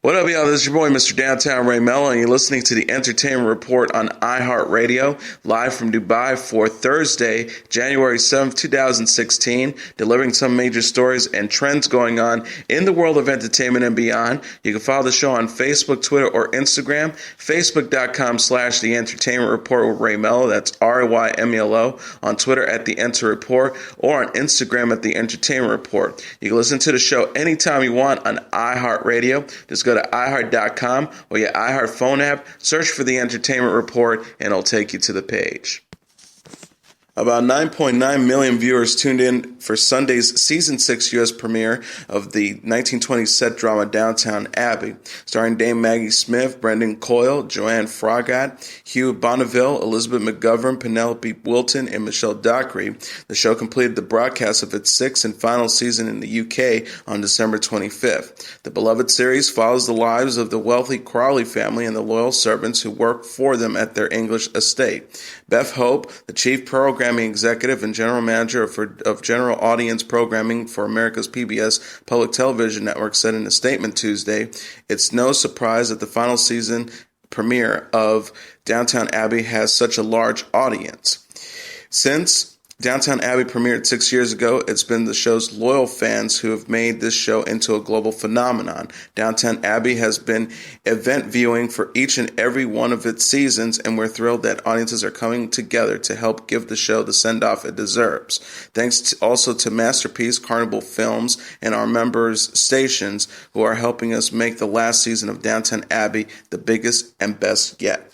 What up, y'all? This is your boy, Mr. Downtown Melo, and you're listening to the Entertainment Report on iHeartRadio, live from Dubai for Thursday, January 7th, 2016, delivering some major stories and trends going on in the world of entertainment and beyond. You can follow the show on Facebook, Twitter, or Instagram, facebook.com/The Entertainment Report with Ray Melo, that's RAYMELO, on Twitter at The Enter Report, or on Instagram at The Entertainment Report. You can listen to the show anytime you want on iHeartRadio. Just go to iHeart.com or your iHeart phone app, search for The Entertainment Report, and it'll take you to the page. About 9.9 million viewers tuned in for Sunday's Season 6 U.S. premiere of the 1920s set drama Downton Abbey, starring Dame Maggie Smith, Brendan Coyle, Joanne Froggatt, Hugh Bonneville, Elizabeth McGovern, Penelope Wilton, and Michelle Dockery. The show completed the broadcast of its sixth and final season in the UK on December 25th. The beloved series follows the lives of the wealthy Crawley family and the loyal servants who work for them at their English estate. Beth Hope, the chief programming executive and general manager of general audience programming for America's PBS Public Television Network, said in a statement Tuesday, "It's no surprise that the final season premiere of Downton Abbey has such a large audience. Since Downton Abbey premiered 6 years ago, it's been the show's loyal fans who have made this show into a global phenomenon. Downton Abbey has been event viewing for each and every one of its seasons, and we're thrilled that audiences are coming together to help give the show the send-off it deserves. Thanks also to Masterpiece, Carnival Films, and our members' stations who are helping us make the last season of Downton Abbey the biggest and best yet."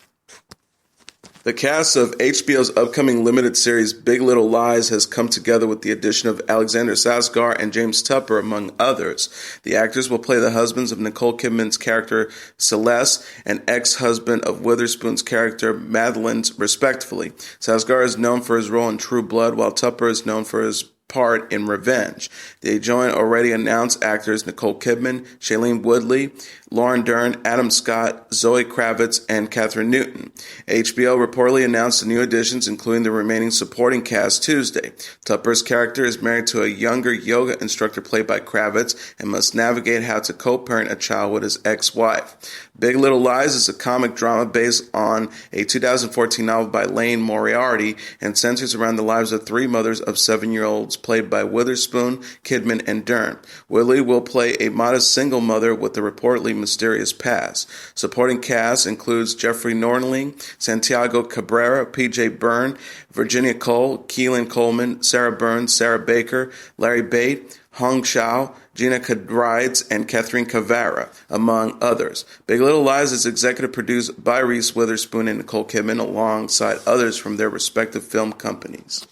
The cast of HBO's upcoming limited series Big Little Lies has come together with the addition of Alexander Skarsgard and James Tupper, among others. The actors will play the husbands of Nicole Kidman's character Celeste and ex-husband of Witherspoon's character Madeline, respectively. Skarsgard is known for his role in True Blood, while Tupper is known for his part in Revenge. They join already announced actors Nicole Kidman, Shailene Woodley, Lauren Dern, Adam Scott, Zoe Kravitz, and Katherine Newton. HBO reportedly announced the new additions, including the remaining supporting cast, Tuesday. Tupper's character is married to a younger yoga instructor played by Kravitz and must navigate how to co-parent a child with his ex-wife. Big Little Lies is a comic drama based on a 2014 novel by Lane Moriarty and centers around the lives of three mothers of 7-year-olds played by Witherspoon, Kidman, and Dern. Woodley will play a modest single mother with a reportedly mysterious past. Supporting cast includes Jeffrey Norling, Santiago Cabrera, PJ Byrne, Virginia Cole, Keelan Coleman, Sarah Burns, Sarah Baker, Larry Bate, Hong Shao, Gina Cadrides, and Catherine Cavara, among others. Big Little Lies is executive produced by Reese Witherspoon and Nicole Kidman alongside others from their respective film companies.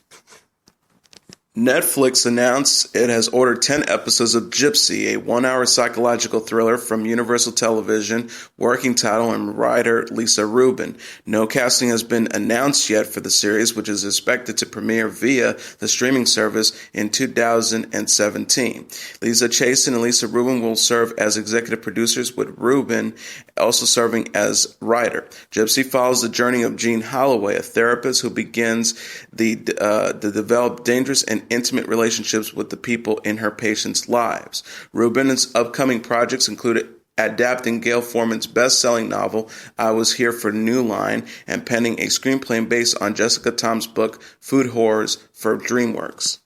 Netflix announced it has ordered 10 episodes of Gypsy, a 1-hour psychological thriller from Universal Television, working title and writer Lisa Rubin. No casting has been announced yet for the series, which is expected to premiere via the streaming service in 2017. Lisa Chasen and Lisa Rubin will serve as executive producers, with Rubin also serving as writer. Gypsy follows the journey of Jean Holloway, a therapist who begins to develop dangerous and intimate relationships with the people in her patients' lives. Rubin's upcoming projects included adapting Gail Forman's best-selling novel, I Was Here for New Line, and penning a screenplay based on Jessica Tom's book, Food Horrors, for DreamWorks.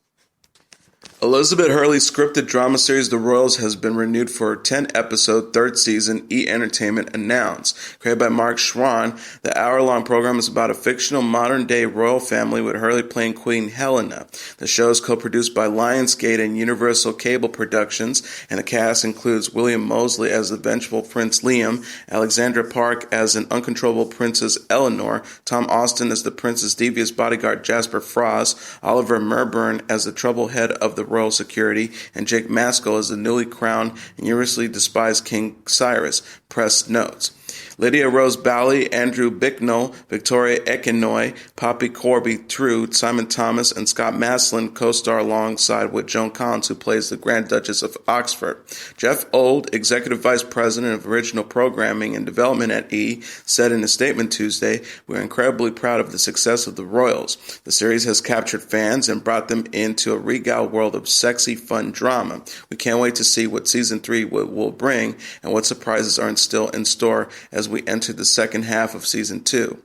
Elizabeth Hurley's scripted drama series The Royals has been renewed for a 10-episode third season, E! Entertainment announced. Created by Mark Schwann, the hour-long program is about a fictional modern-day royal family, with Hurley playing Queen Helena. The show is co-produced by Lionsgate and Universal Cable Productions, and the cast includes William Moseley as the vengeful Prince Liam, Alexandra Park as an uncontrollable Princess Eleanor, Tom Austin as the prince's devious bodyguard Jasper Frost, Oliver Merburn as the troubled head of the royal security, and Jake Maskell as the newly crowned and universally despised King Cyrus, press notes. Lydia Rose Bally, Andrew Bicknell, Victoria Ekinoy, Poppy Corby Trude, Simon Thomas, and Scott Maslin co-star alongside with Joan Collins, who plays the Grand Duchess of Oxford. Jeff Old, Executive Vice President of Original Programming and Development at E!, said in a statement Tuesday, "We're incredibly proud of the success of The Royals. The series has captured fans and brought them into a regal world of sexy, fun drama. We can't wait to see what Season 3 will bring and what surprises are still in store as we enter the second half of Season 2.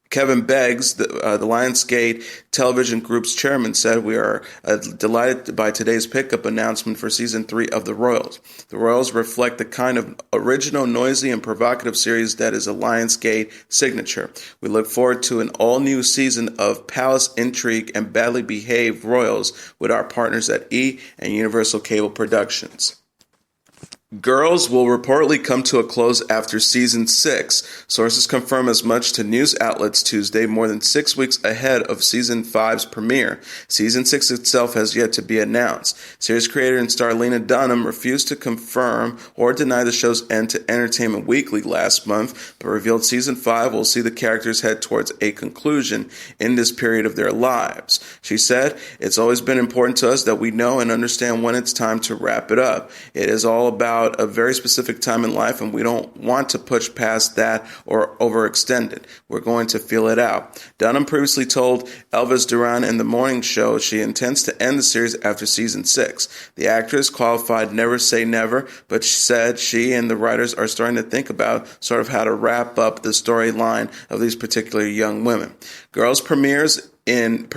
Kevin Beggs, the Lionsgate Television Group's chairman, said, "We are delighted by today's pickup announcement for Season 3 of The Royals. The Royals reflect the kind of original, noisy, and provocative series that is a Lionsgate signature. We look forward to an all-new season of palace intrigue and badly behaved royals with our partners at E! And Universal Cable Productions." Girls will reportedly come to a close after Season 6. Sources confirm as much to news outlets Tuesday, more than 6 weeks ahead of Season 5's premiere. Season 6 itself has yet to be announced. Series creator and star Lena Dunham refused to confirm or deny the show's end to Entertainment Weekly last month, but revealed Season 5 will see the characters head towards a conclusion in this period of their lives. She said, "It's always been important to us that we know and understand when it's time to wrap it up. It is all about a very specific time in life, and we don't want to push past that or overextend it. We're going to feel it out." Dunham previously told Elvis Duran in The Morning Show she intends to end the series after Season 6. The actress qualified never say never, but said she and the writers are starting to think about sort of how to wrap up the storyline of these particular young women. Girls premiered in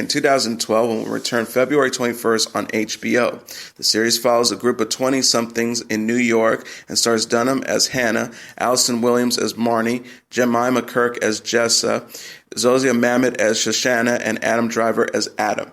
2012 and will return February 21st on HBO. The series follows a group of 20-somethings in New York and stars Dunham as Hannah, Allison Williams as Marnie, Jemima Kirk as Jessa, Zosia Mamet as Shoshana, and Adam Driver as Adam.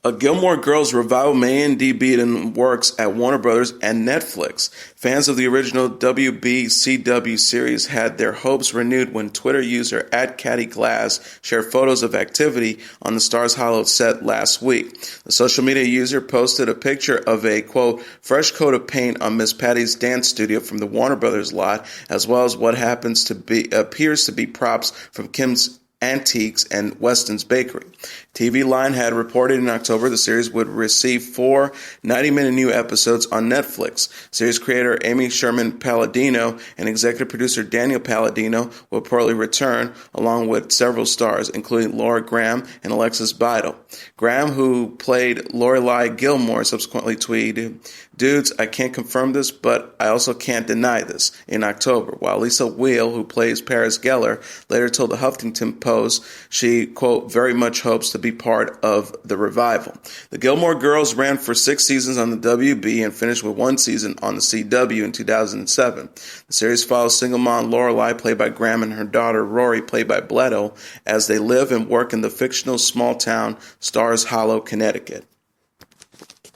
A Gilmore Girls revival may indeed be in works at Warner Brothers and Netflix. Fans of the original WBCW series had their hopes renewed when Twitter user @CattyGlass shared photos of activity on the Stars Hollow set last week. The social media user posted a picture of a, quote, fresh coat of paint on Miss Patty's dance studio from the Warner Brothers lot, as well as what appears to be props from Kim's Antiques and Weston's Bakery. TV Line had reported in October the series would receive 4 90-minute new episodes on Netflix. Series creator Amy Sherman Palladino and executive producer Daniel Palladino will reportedly return, along with several stars, including Laura Graham and Alexis Bydel. Graham, who played Lorelai Gilmore, subsequently tweeted, "Dudes, I can't confirm this, but I also can't deny this," in October, while Lisa Wheel, who plays Paris Geller, later told the Huffington Post she, quote, very much hopes to be part of the revival. The Gilmore Girls ran for 6 seasons on the WB and finished with 1 season on the CW in 2007. The series follows single mom Lorelai, played by Graham, and her daughter Rory, played by Bledo, as they live and work in the fictional small town Stars Hollow, Connecticut.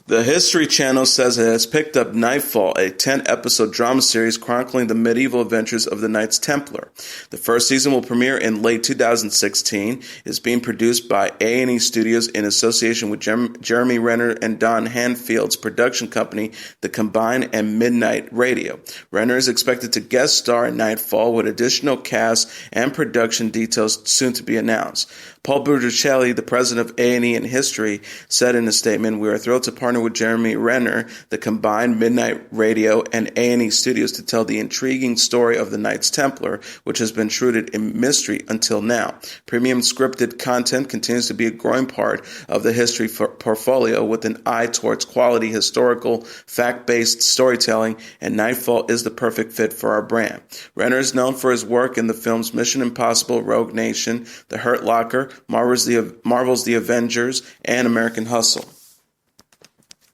The History Channel says it has picked up Knightfall, a 10-episode drama series chronicling the medieval adventures of the Knights Templar. The first season will premiere in late 2016. It is being produced by A&E Studios in association with Jeremy Renner and Don Hanfield's production company, The Combine and Midnight Radio. Renner is expected to guest star in Knightfall, with additional cast and production details soon to be announced. Paul Bertuccelli, the president of A&E and History, said in a statement, "We are thrilled to partner with Jeremy Renner, The Combined Midnight Radio, and A&E Studios to tell the intriguing story of the Knights Templar, which has been shrouded in mystery until now. Premium scripted content continues to be a growing part of the History portfolio, with an eye towards quality, historical, fact-based storytelling, and Knightfall is the perfect fit for our brand." Renner is known for his work in the films Mission Impossible, Rogue Nation, The Hurt Locker, Marvel's The Avengers, and American Hustle.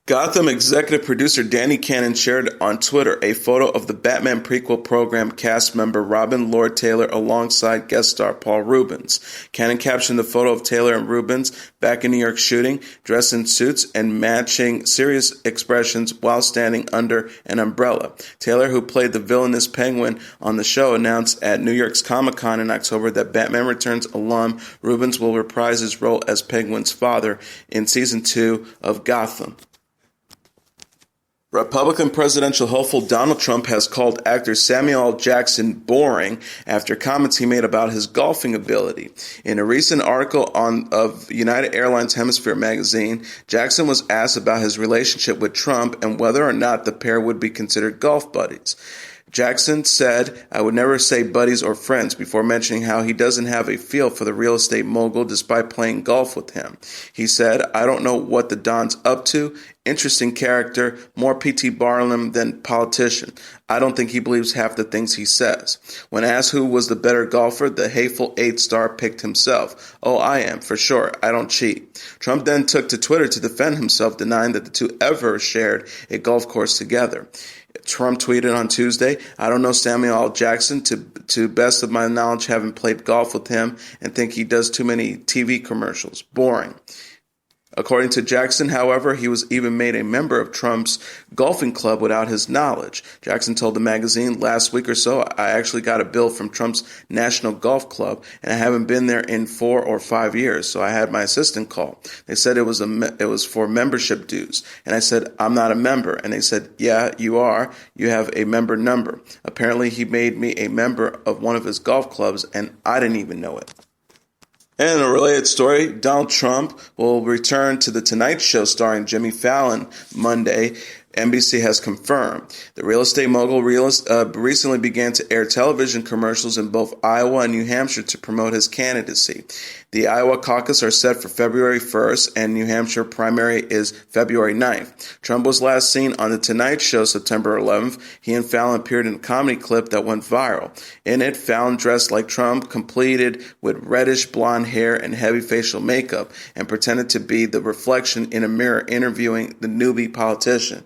Gotham executive producer Danny Cannon shared on Twitter a photo of the Batman prequel program cast member Robin Lord Taylor alongside guest star Paul Reubens. Cannon captioned the photo of Taylor and Reubens back in New York shooting, dressed in suits and matching serious expressions while standing under an umbrella. Taylor, who played the villainous Penguin on the show, announced at New York's Comic-Con in October that Batman Returns alum Reubens will reprise his role as Penguin's father in Season 2 of Gotham. Republican presidential hopeful Donald Trump has called actor Samuel L. Jackson boring after comments he made about his golfing ability. In a recent article of United Airlines Hemisphere magazine, Jackson was asked about his relationship with Trump and whether or not the pair would be considered golf buddies. Jackson said, "I would never say buddies or friends," before mentioning how he doesn't have a feel for the real estate mogul despite playing golf with him. He said, "I don't know what the Don's up to. Interesting character, more P.T. Barnum than politician. I don't think he believes half the things he says." When asked who was the better golfer, the hateful 8-star picked himself. "Oh, I am, for sure. I don't cheat." Trump then took to Twitter to defend himself, denying that the two ever shared a golf course together. Trump tweeted on Tuesday, "I don't know Samuel L. Jackson. To best of my knowledge, haven't played golf with him and think he does too many TV commercials. Boring." According to Jackson, however, he was even made a member of Trump's golfing club without his knowledge. Jackson told the magazine, "Last week or so, I actually got a bill from Trump's National Golf Club, and I haven't been there in 4 or 5 years, so I had my assistant call. They said it was for membership dues, and I said, I'm not a member, and they said, yeah, you are. You have a member number. Apparently, he made me a member of one of his golf clubs, and I didn't even know it." And in a related story, Donald Trump will return to The Tonight Show starring Jimmy Fallon Monday, NBC has confirmed. The real estate mogul recently began to air television commercials in both Iowa and New Hampshire to promote his candidacy. The Iowa caucus are set for February 1st, and New Hampshire primary is February 9th. Trump was last seen on The Tonight Show September 11th. He and Fallon appeared in a comedy clip that went viral. In it, Fallon dressed like Trump, completed with reddish blonde hair and heavy facial makeup, and pretended to be the reflection in a mirror interviewing the newbie politician.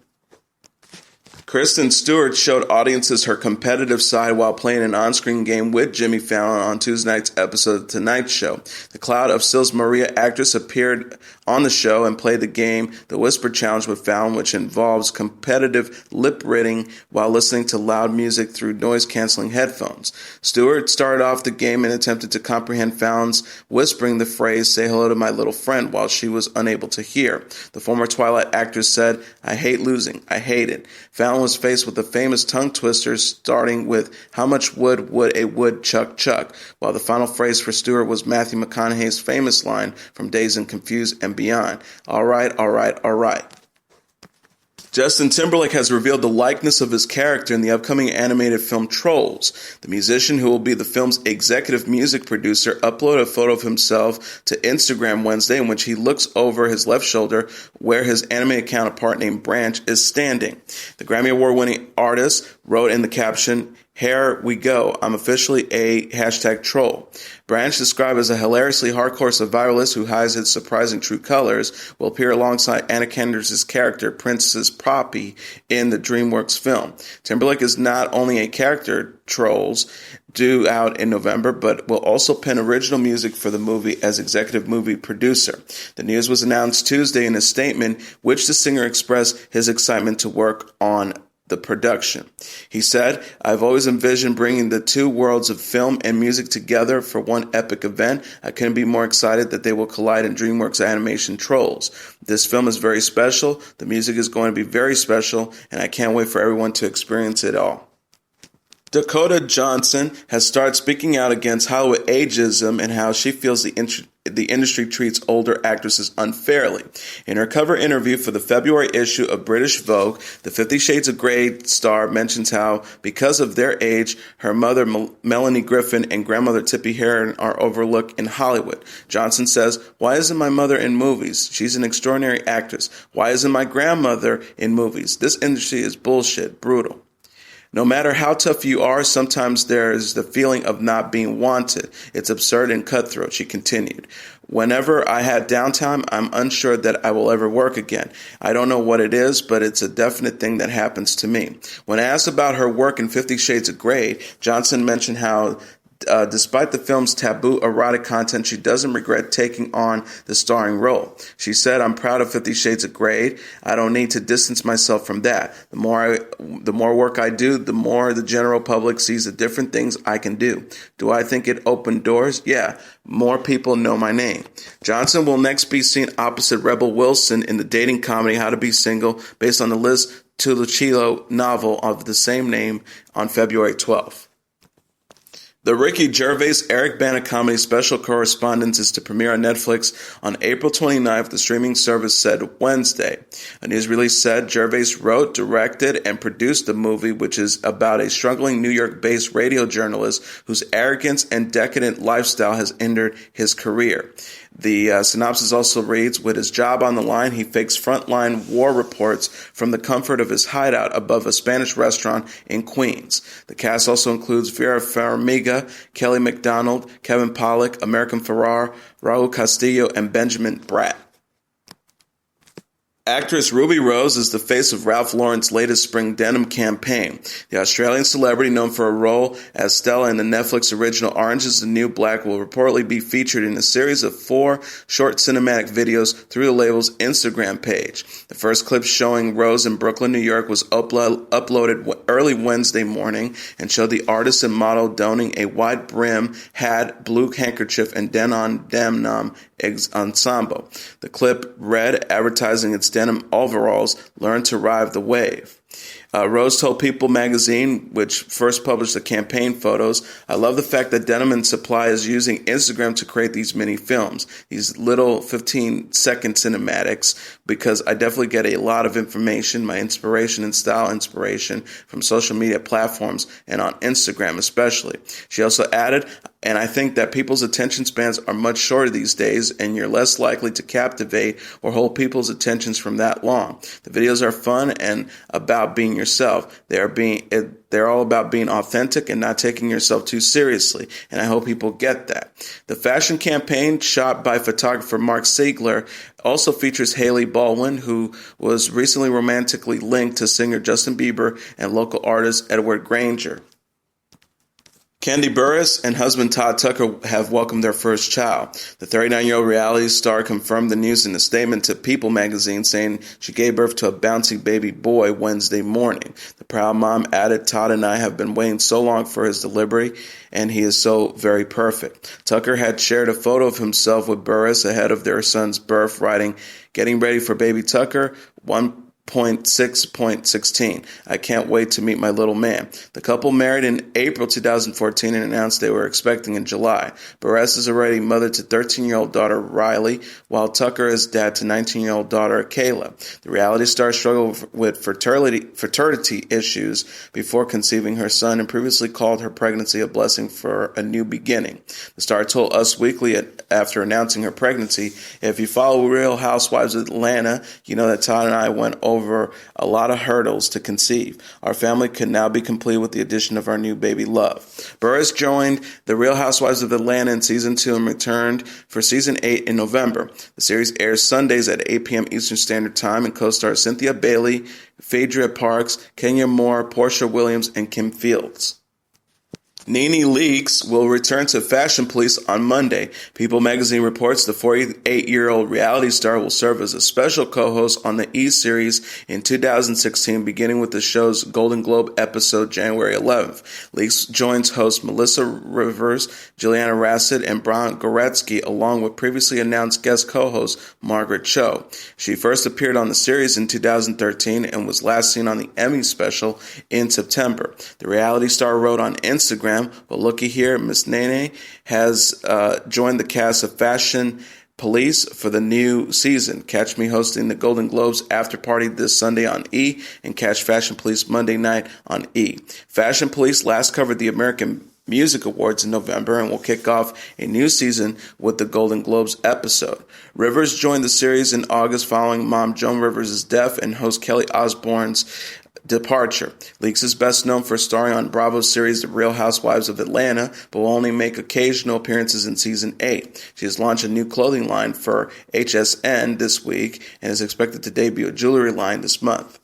Kristen Stewart showed audiences her competitive side while playing an on-screen game with Jimmy Fallon on Tuesday night's episode of The Tonight Show. The Cloud of Sils Maria actress appeared on the show and played the game The Whisper Challenge with Fallon, which involves competitive lip-reading while listening to loud music through noise-canceling headphones. Stewart started off the game and attempted to comprehend Fallon's whispering the phrase, "Say hello to my little friend," while she was unable to hear. The former Twilight actress said, "I hate losing. I hate it." Fallon was faced with the famous tongue twisters, starting with "How much wood would a woodchuck chuck?" while the final phrase for Stewart was Matthew McConaughey's famous line from Dazed and Confused and Beyond, "All right, all right, all right." Justin Timberlake has revealed the likeness of his character in the upcoming animated film Trolls. The musician, who will be the film's executive music producer, uploaded a photo of himself to Instagram Wednesday in which he looks over his left shoulder where his animated counterpart named Branch is standing. The Grammy Award-winning artist wrote in the caption, "Here we go. I'm officially a #troll." Branch, described as a hilariously hardcore survivalist who hides his surprising true colors, will appear alongside Anna Kendrick's character, Princess Poppy, in the DreamWorks film. Timberlake is not only a character, Trolls, due out in November, but will also pen original music for the movie as executive movie producer. The news was announced Tuesday in a statement, which the singer expressed his excitement to work on the production. He said, "I've always envisioned bringing the two worlds of film and music together for one epic event. I couldn't be more excited that they will collide in DreamWorks animation Trolls. This film is very special. The music is going to be very special, and I can't wait for everyone to experience it all." Dakota Johnson has started speaking out against Hollywood ageism and how she feels the industry treats older actresses unfairly. In her cover interview for the February issue of British Vogue, the 50 Shades of Grey star mentions how, because of their age, her mother Melanie Griffin and grandmother Tippi Hedren are overlooked in Hollywood. Johnson says, "Why isn't my mother in movies? She's an extraordinary actress. Why isn't my grandmother in movies? This industry is bullshit, brutal. No matter how tough you are, sometimes there's the feeling of not being wanted. It's absurd and cutthroat," she continued. "Whenever I had downtime, I'm unsure that I will ever work again. I don't know what it is, but it's a definite thing that happens to me." When asked about her work in 50 Shades of Grey, Johnson mentioned how despite the film's taboo erotic content, she doesn't regret taking on the starring role. She said, "I'm proud of 50 Shades of Grey. I don't need to distance myself from that. The more work I do, the more the general public sees the different things I can do. Do I think it opened doors? Yeah. More people know my name." Johnson will next be seen opposite Rebel Wilson in the dating comedy How to Be Single, based on the Liz Tuluchilo novel of the same name on February 12th. The Ricky Gervais Eric Bana comedy Special Correspondents is to premiere on Netflix on April 29th, the streaming service said Wednesday. A news release said Gervais wrote, directed, and produced the movie, which is about a struggling New York-based radio journalist whose arrogance and decadent lifestyle has hindered his career. The synopsis also reads, with his job on the line, he fakes frontline war reports from the comfort of his hideout above a Spanish restaurant in Queens. The cast also includes Vera Farmiga, Kelly MacDonald, Kevin Pollak, American Ferrara, Raul Castillo, and Benjamin Bratt. Actress Ruby Rose is the face of Ralph Lauren's latest spring denim campaign. The Australian celebrity, known for a role as Stella in the Netflix original Orange is the New Black, will reportedly be featured in a series of 4 short cinematic videos through the label's Instagram page. The first clip showing Rose in Brooklyn, New York was uploaded early Wednesday morning and showed the artist and model donning a wide brim hat, blue handkerchief, and denim ensemble. The clip read, advertising its denim overalls, learn to ride the wave. Rose told People magazine, which first published the campaign photos, I love the fact that Denim and Supply is using Instagram to create these mini films, these little 15-second cinematics, because I definitely get a lot of information, my inspiration and style inspiration from social media platforms and on Instagram especially. She also added, and I think that people's attention spans are much shorter these days, and you're less likely to captivate or hold people's attentions from that long. The videos are fun and about being yourself. They're all about being authentic and not taking yourself too seriously, and I hope people get that. The fashion campaign, shot by photographer Mark Siegler, also features Hailey Baldwin, who was recently romantically linked to singer Justin Bieber and local artist Edward Granger. Kandi Burruss and husband Todd Tucker have welcomed their first child. The 39-year-old reality star confirmed the news in a statement to People magazine, saying she gave birth to a bouncy baby boy Wednesday morning. The proud mom added, Todd and I have been waiting so long for his delivery, and he is so very perfect. Tucker had shared a photo of himself with Burruss ahead of their son's birth, writing, getting ready for baby Tucker, 1.6.16. I can't wait to meet my little man. The couple married in April 2014 and announced they were expecting in July. Burruss is already mother to 13-year-old daughter Riley, while Tucker is dad to 19-year-old daughter Kayla. The reality star struggled with fertility issues before conceiving her son and previously called her pregnancy a blessing for a new beginning. The star told Us Weekly after announcing her pregnancy, if you follow Real Housewives of Atlanta, you know that Todd and I went over a lot of hurdles to conceive. Our family could now be complete with the addition of our new baby love. Burruss joined The Real Housewives of Atlanta in Season 2 and returned for Season 8 in November. The series airs Sundays at 8 p.m. Eastern Standard Time and co-stars Cynthia Bailey, Phaedra Parks, Kenya Moore, Portia Williams, and Kim Fields. NeNe Leakes will return to Fashion Police on Monday. People magazine reports the 48-year-old reality star will serve as a special co-host on the E! Series in 2016, beginning with the show's Golden Globe episode January 11th. Leakes joins hosts Melissa Rivers, Juliana Rassett, and Brian Goretsky, along with previously announced guest co-host Margaret Cho. She first appeared on the series in 2013 and was last seen on the Emmy special in September. The reality star wrote on Instagram, well, looky here, Miss NeNe has joined the cast of Fashion Police for the new season. Catch me hosting the Golden Globes after party this Sunday on E! And catch Fashion Police Monday night on E! Fashion Police last covered the American Music Awards in November and will kick off a new season with the Golden Globes episode. Rivers joined the series in August following mom Joan Rivers' death and host Kelly Osbourne's departure. Leakes is best known for starring on Bravo's series The Real Housewives of Atlanta, but will only make occasional appearances in Season 8. She has launched a new clothing line for HSN this week and is expected to debut a jewelry line this month.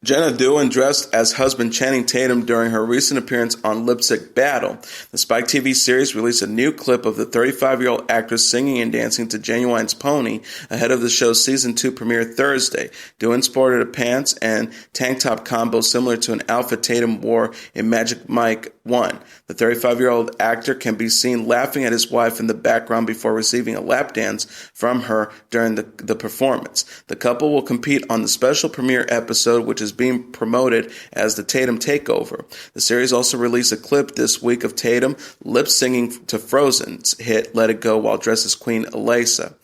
Jenna Dewan dressed as husband Channing Tatum during her recent appearance on Lip Sync Battle. The Spike TV series released a new clip of the 35-year-old actress singing and dancing to Genuine's Pony ahead of the show's Season 2 premiere Thursday. Dewan sported a pants and tank top combo similar to an outfit Tatum wore in Magic Mike 1. The 35-year-old actor can be seen laughing at his wife in the background before receiving a lap dance from her during the performance. The couple will compete on the special premiere episode, which is being promoted as the Tatum Takeover. The series also released a clip this week of Tatum lip-singing to Frozen's hit Let It Go while dressed as Queen Elsa.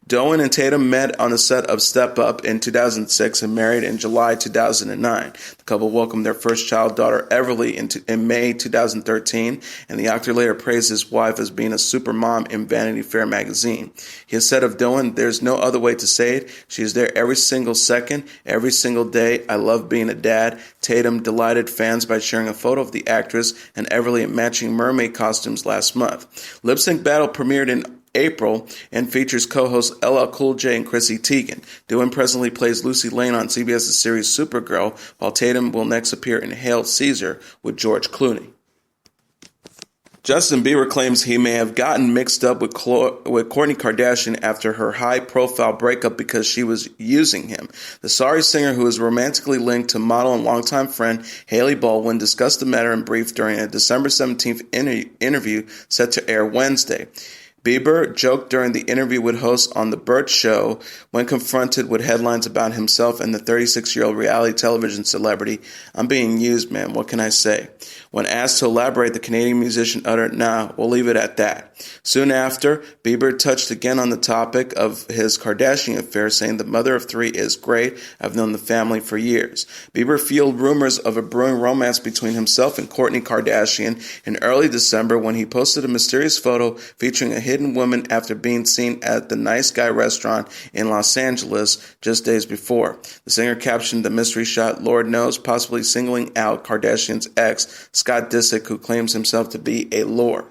Dewan and Tatum met on the set of Step Up in 2006 and married in July 2009. The couple welcomed their first child, daughter Everly, in May 2013, and the actor later praised his wife as being a super mom in Vanity Fair magazine. He has said of Dewan, "There's no other way to say it. She is there every single second, every single day. I love being a dad." Tatum delighted fans by sharing a photo of the actress and Everly in matching mermaid costumes last month. Lip Sync Battle premiered in April and features co-hosts LL Cool J and Chrissy Teigen. Dewan presently plays Lucy Lane on CBS's series Supergirl, while Tatum will next appear in Hail Caesar with George Clooney. Justin Bieber claims he may have gotten mixed up with Kourtney Kardashian after her high-profile breakup because she was using him. The sorry singer, who is romantically linked to model and longtime friend Hailey Baldwin, discussed the matter in brief during a December 17th interview set to air Wednesday. Bieber joked during the interview with hosts on The Burt Show when confronted with headlines about himself and the 36-year-old reality television celebrity. "I'm being used, man. What can I say?" When asked to elaborate, the Canadian musician uttered, "Nah, we'll leave it at that." Soon after, Bieber touched again on the topic of his Kardashian affair, saying the mother of three is great. I've known the family for years. Bieber fueled rumors of a brewing romance between himself and Kourtney Kardashian in early December when he posted a mysterious photo featuring a hidden woman after being seen at the Nice Guy restaurant in Los Angeles just days before. The singer captioned the mystery shot, "Lord knows," possibly singling out Kardashian's ex, Scott Disick, who claims himself to be a lord.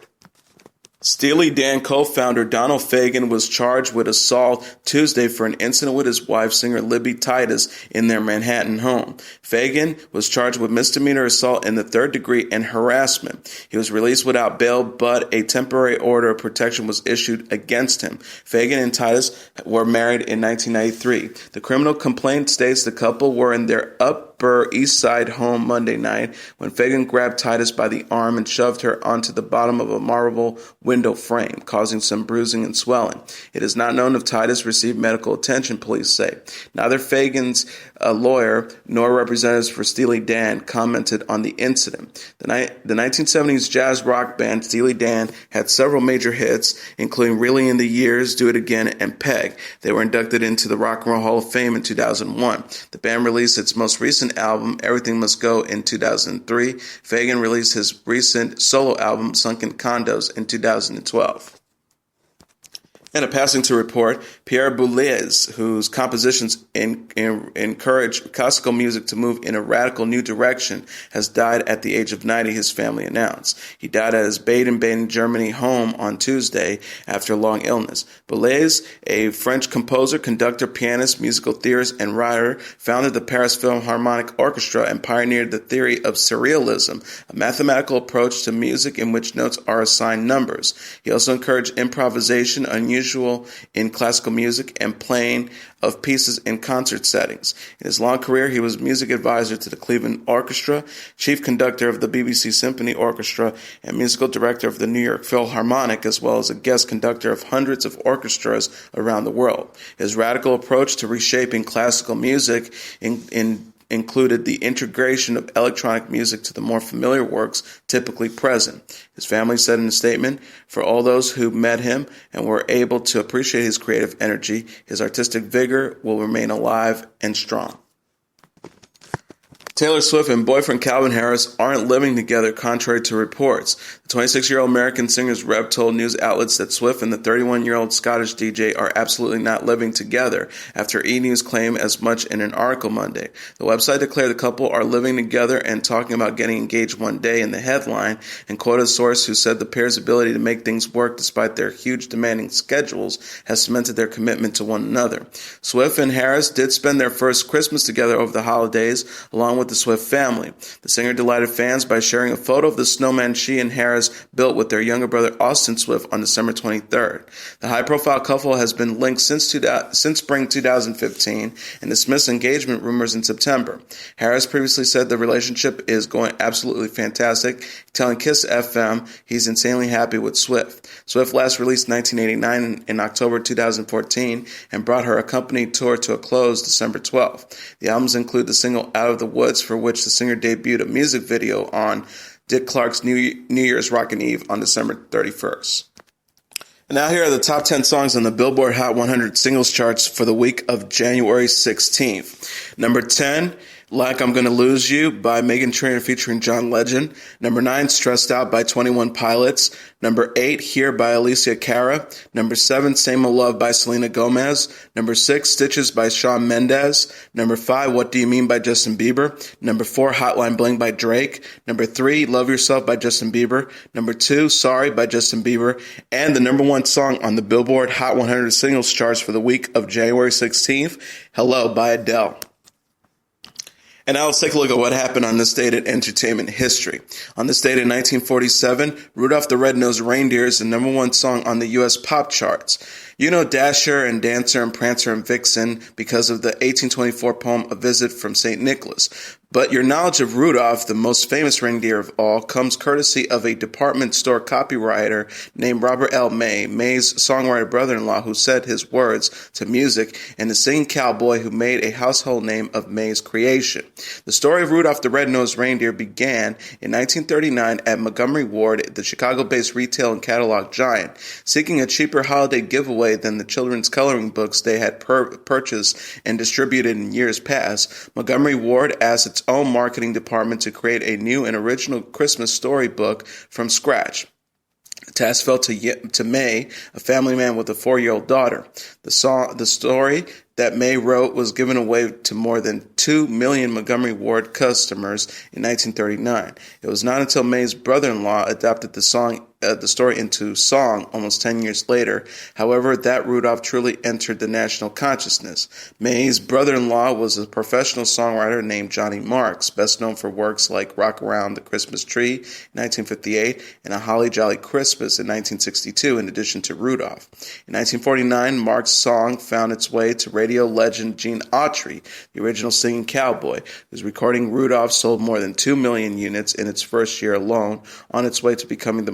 Steely Dan co-founder Donald Fagen was charged with assault Tuesday for an incident with his wife, singer Libby Titus, in their Manhattan home. Fagen was charged with misdemeanor assault in the third degree and harassment. He was released without bail, but a temporary order of protection was issued against him. Fagen and Titus were married in 1993. The criminal complaint states the couple were in their Upper East Side home Monday night when Fagen grabbed Titus by the arm and shoved her onto the bottom of a marble window frame, causing some bruising and swelling. It is not known if Titus received medical attention, police say. Neither Fagen's lawyer nor representatives for Steely Dan commented on the incident. The 1970s jazz rock band Steely Dan had several major hits, including Really in the Years, Do It Again, and Peg. They were inducted into the Rock and Roll Hall of Fame in 2001. The band released its most recent album, Everything Must Go, in 2003. Fagen released his recent solo album, Sunken Condos, in 2012. And a passing to report, Pierre Boulez, whose compositions encourage classical music to move in a radical new direction, has died at the age of 90, his family announced. He died at his Baden-Baden, Germany home on Tuesday after a long illness. Boulez, a French composer, conductor, pianist, musical theorist, and writer, founded the Paris Philharmonic Orchestra and pioneered the theory of serialism, a mathematical approach to music in which notes are assigned numbers. He also encouraged improvisation, unusual in classical music, and playing of pieces in concert settings. In his long career, he was music advisor to the Cleveland Orchestra, chief conductor of the BBC Symphony Orchestra, and musical director of the New York Philharmonic, as well as a guest conductor of hundreds of orchestras around the world. His radical approach to reshaping classical music included the integration of electronic music to the more familiar works typically present. His family said in a statement, "For all those who met him and were able to appreciate his creative energy, his artistic vigor will remain alive and strong." Taylor Swift and boyfriend Calvin Harris aren't living together, contrary to reports. The 26-year-old American singer's rep told news outlets that Swift and the 31-year-old Scottish DJ are absolutely not living together, after E! News claimed as much in an article Monday. The website declared the couple are living together and talking about getting engaged one day in the headline, and quoted a source who said the pair's ability to make things work despite their huge demanding schedules has cemented their commitment to one another. Swift and Harris did spend their first Christmas together over the holidays, along with with the Swift family. The singer delighted fans by sharing a photo of the snowman she and Harris built with their younger brother Austin Swift on December 23rd. The high-profile couple has been linked since spring 2015 and dismissed engagement rumors in September. Harris previously said the relationship is going absolutely fantastic, telling Kiss FM he's insanely happy with Swift. Swift last released 1989 in October 2014 and brought her accompanied tour to a close December 12th. The albums include the single Out of the Woods, for which the singer debuted a music video on Dick Clark's New Year's Rockin' Eve on December 31st. And now here are the top 10 songs on the Billboard Hot 100 singles charts for the week of January 16th. Number 10, Like I'm Gonna Lose You by Meghan Trainor featuring John Legend. Number 9, Stressed Out by 21 Pilots. Number 8, Here by Alicia Cara. Number 7, Same Old Love by Selena Gomez. Number 6, Stitches by Shawn Mendes. Number 5, What Do You Mean by Justin Bieber. Number 4, Hotline Bling by Drake. Number 3, Love Yourself by Justin Bieber. Number 2, Sorry by Justin Bieber. And the number 1 song on the Billboard Hot 100 singles charts for the week of January 16th, Hello by Adele. And now let's take a look at what happened on this date in entertainment history. On this date in 1947, Rudolph the Red-Nosed Reindeer is the number 1 song on the U.S. pop charts. You know Dasher and Dancer and Prancer and Vixen because of the 1824 poem A Visit from St. Nicholas. But your knowledge of Rudolph, the most famous reindeer of all, comes courtesy of a department store copywriter named Robert L. May, May's songwriter brother-in-law, who set his words to music, and the singing cowboy who made a household name of May's creation. The story of Rudolph the Red-Nosed Reindeer began in 1939 at Montgomery Ward, the Chicago-based retail and catalog giant. Seeking a cheaper holiday giveaway than the children's coloring books they had purchased and distributed in years past, Montgomery Ward asked its own marketing department to create a new and original Christmas storybook from scratch. The task fell to May, a family man with a 4-year-old daughter. The story that May wrote was given away to more than 2 million Montgomery Ward customers in 1939. It was not until May's brother-in-law adapted the story into song almost 10 years later, however, that Rudolph truly entered the national consciousness. May's brother-in-law was a professional songwriter named Johnny Marks, best known for works like Rock Around the Christmas Tree in 1958 and A Holly Jolly Christmas in 1962, in addition to Rudolph. In 1949, Marks' song found its way to radio legend Gene Autry, the original singing cowboy, whose recording Rudolph sold more than 2 million units in its first year alone, on its way to becoming the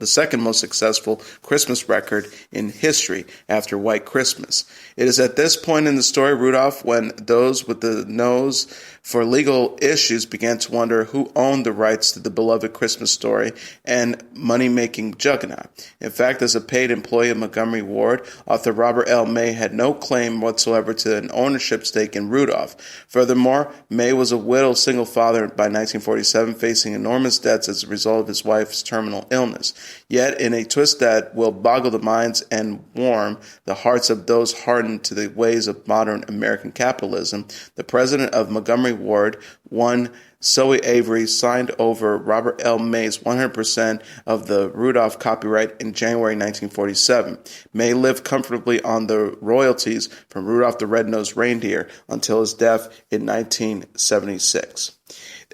second most successful Christmas record in history after White Christmas. It is at this point in the story, Rudolph, when those with the nose for legal issues began to wonder who owned the rights to the beloved Christmas story and money-making juggernaut. In fact, as a paid employee of Montgomery Ward, author Robert L. May had no claim whatsoever to an ownership stake in Rudolph. Furthermore, May was a widowed single father by 1947, facing enormous debts as a result of his wife's terminal illness. Yet, in a twist that will boggle the minds and warm the hearts of those hardened to the ways of modern American capitalism, the president of Montgomery Ward, one Zoe Avery, signed over Robert L. May's 100% of the Rudolph copyright in January 1947. May lived comfortably on the royalties from Rudolph the Red-Nosed Reindeer until his death in 1976.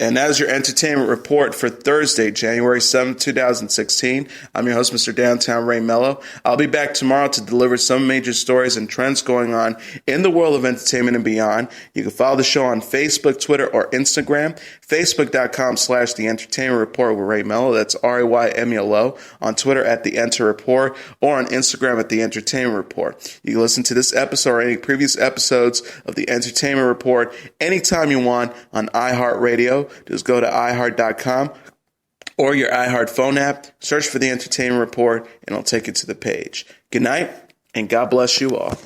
And that is your entertainment report for Thursday, January 7th, 2016. I'm your host, Mr. Downtown Ray Melo. I'll be back tomorrow to deliver some major stories and trends going on in the world of entertainment and beyond. You can follow the show on Facebook, Twitter, or Instagram. Facebook.com/The Entertainment Report with Ray Melo. That's RAYMELO. On Twitter at The Enter Report, or on Instagram at The Entertainment Report. You can listen to this episode or any previous episodes of The Entertainment Report anytime you want on iHeartRadio. Just go to iHeart.com or your iHeart phone app, search for The Entertainment Report, and it'll take you to the page. Good night, and God bless you all.